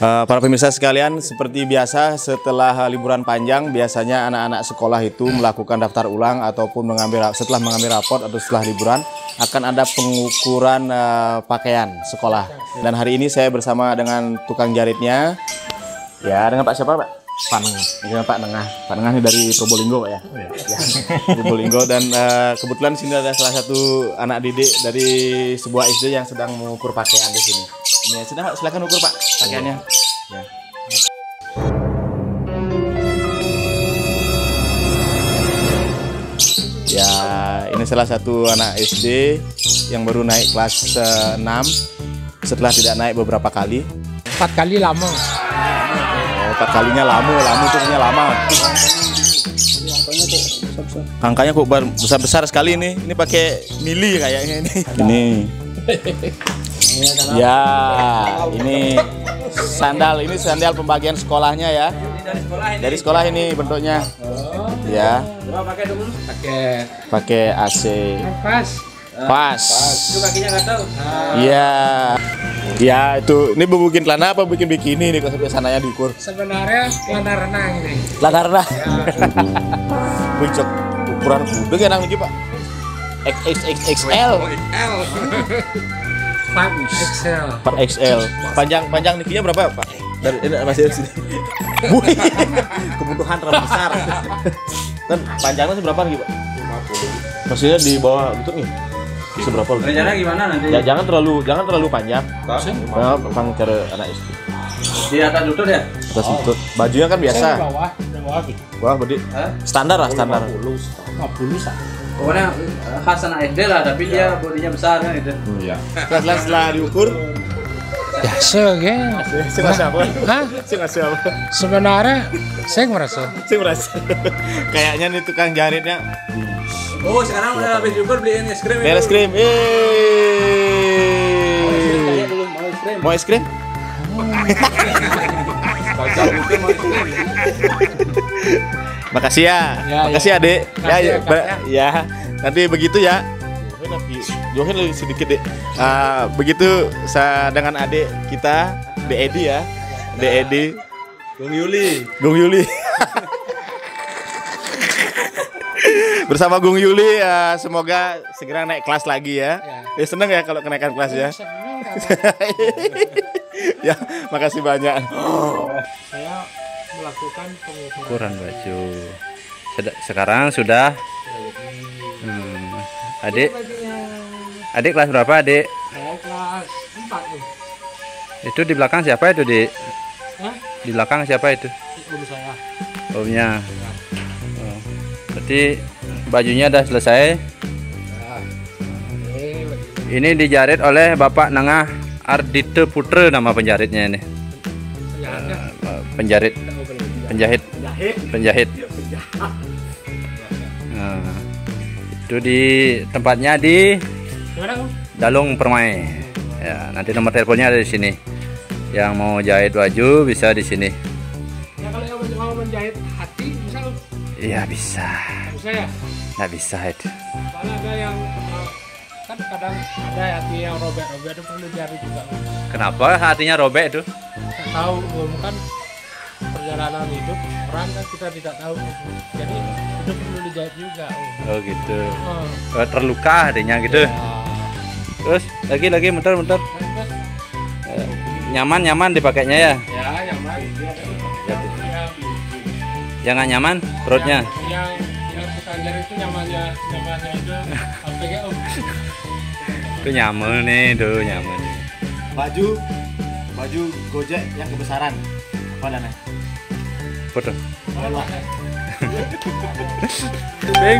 Para pemirsa sekalian, seperti biasa setelah liburan panjang, biasanya anak-anak sekolah itu melakukan daftar ulang ataupun setelah mengambil raport atau setelah liburan akan ada pengukuran pakaian sekolah. Dan hari ini saya bersama dengan tukang jaritnya, ya dengan Pak siapa Pak? Pak Nengah. Dengan Pak Nengah. Pak Nengah ini dari Probolinggo Pak ya. Ya. Probolinggo, dan kebetulan sini ada salah satu anak didik dari sebuah SD yang sedang mengukur pakaian di sini. Ini sudah Pak, silakan ukur Pak pakaiannya. Ya. Ya, ini salah satu anak SD yang baru naik kelas 6 setelah tidak naik beberapa kali. 4 kali lama. Oh, 4 kalinya lama itu punya lama. Angkanya kok besar-besar sekali ini. Ini pakai mili kayaknya ini. Ini. Ya, ini sandal pembagian sekolahnya ya. Dari sekolah ini bentuknya. Ya. Pakai AC. Pas. Itu kakinya gatal. Iya. Ya, itu ini bikin celana apa bikin bikini nih kok sampai sananya diukur? Sebenarnya celana renang ini. Celana renang. Bucok ukuran kudu kan lagi, Pak. XXXL. 4XL. 4XL. Panjang nikinya berapa, Pak? Dari ini masih dari sini. Wih. Kebutuhan terlalu besar. Dan panjangnya seberapa lagi, Pak? 50. Maksudnya di bawah lutut nih. Seberapa lutut? Rencana gimana nanti? Ya jangan terlalu panjang. Memang cara anak SD. Di atas lutut ya? Atas lutut. Bajunya kan biasa. Bawah berarti standar lah, standar. 50 sah. Pokoknya khas anak SD lah, tapi dia bodinya besar kan itu. Iya. Setelah diukur, Biasa kan? saya merasa apa? Hah? Saya merasa apa? Sebenarnya saya merasa. Saya merasa. Kayaknya nih tukang jaritnya. Oh, sekarang udah habis diukur beliin es krim. Es krim. Mau es krim? Makasih ya. Makasih Adek. Ya. Nanti begitu ya. Johin lebih sedikit deh. Begitu dengan adik kita, Dek Edi ya. Dek Edi. Gung Yuli. Bersama Gung Yuli, semoga segera naik kelas lagi ya. Ya seneng ya kalau kenaikan kelas ya. Ya, makasih banyak. Saya melakukan pengukuran baju. Sekarang sudah. Adik kelas berapa, Adik? Saya kelas 4 nih. Itu di belakang siapa itu, Dik? Hah? Di belakang siapa itu? Om saya. Omnya. Oh. Berarti bajunya udah selesai. Ini dijarit oleh Bapak Nengah Ardite Putra, nama penjaritnya ini. Penjahit. Nah, itu di tempatnya di Dalung Permai. Ya, nanti nomor teleponnya ada di sini. Yang mau jahit baju bisa di sini. Ya kalau yang mau menjahit hati bisa? Iya bisa. Bisa ya? Nggak bisa itu. Soalnya ada yang kan kadang ada hati yang robek-robek itu perlu jahit juga. Kenapa hatinya robek itu? Kita tahu kan perjalanan hidup orang kan kita tidak tahu, jadi itu perlu dijahit juga. Oh gitu. Terluka hatinya gitu. Ya. Terus lagi bentar. Nyaman dipakainya ya? Ya nyaman. Yang nggak nyaman perutnya? Yang tukang jarit itu nyamannya itu sampai Itu nyaman nih, tuh nyaman. Baju Gojek yang kebesaran. Apa dana? Foto. Beng.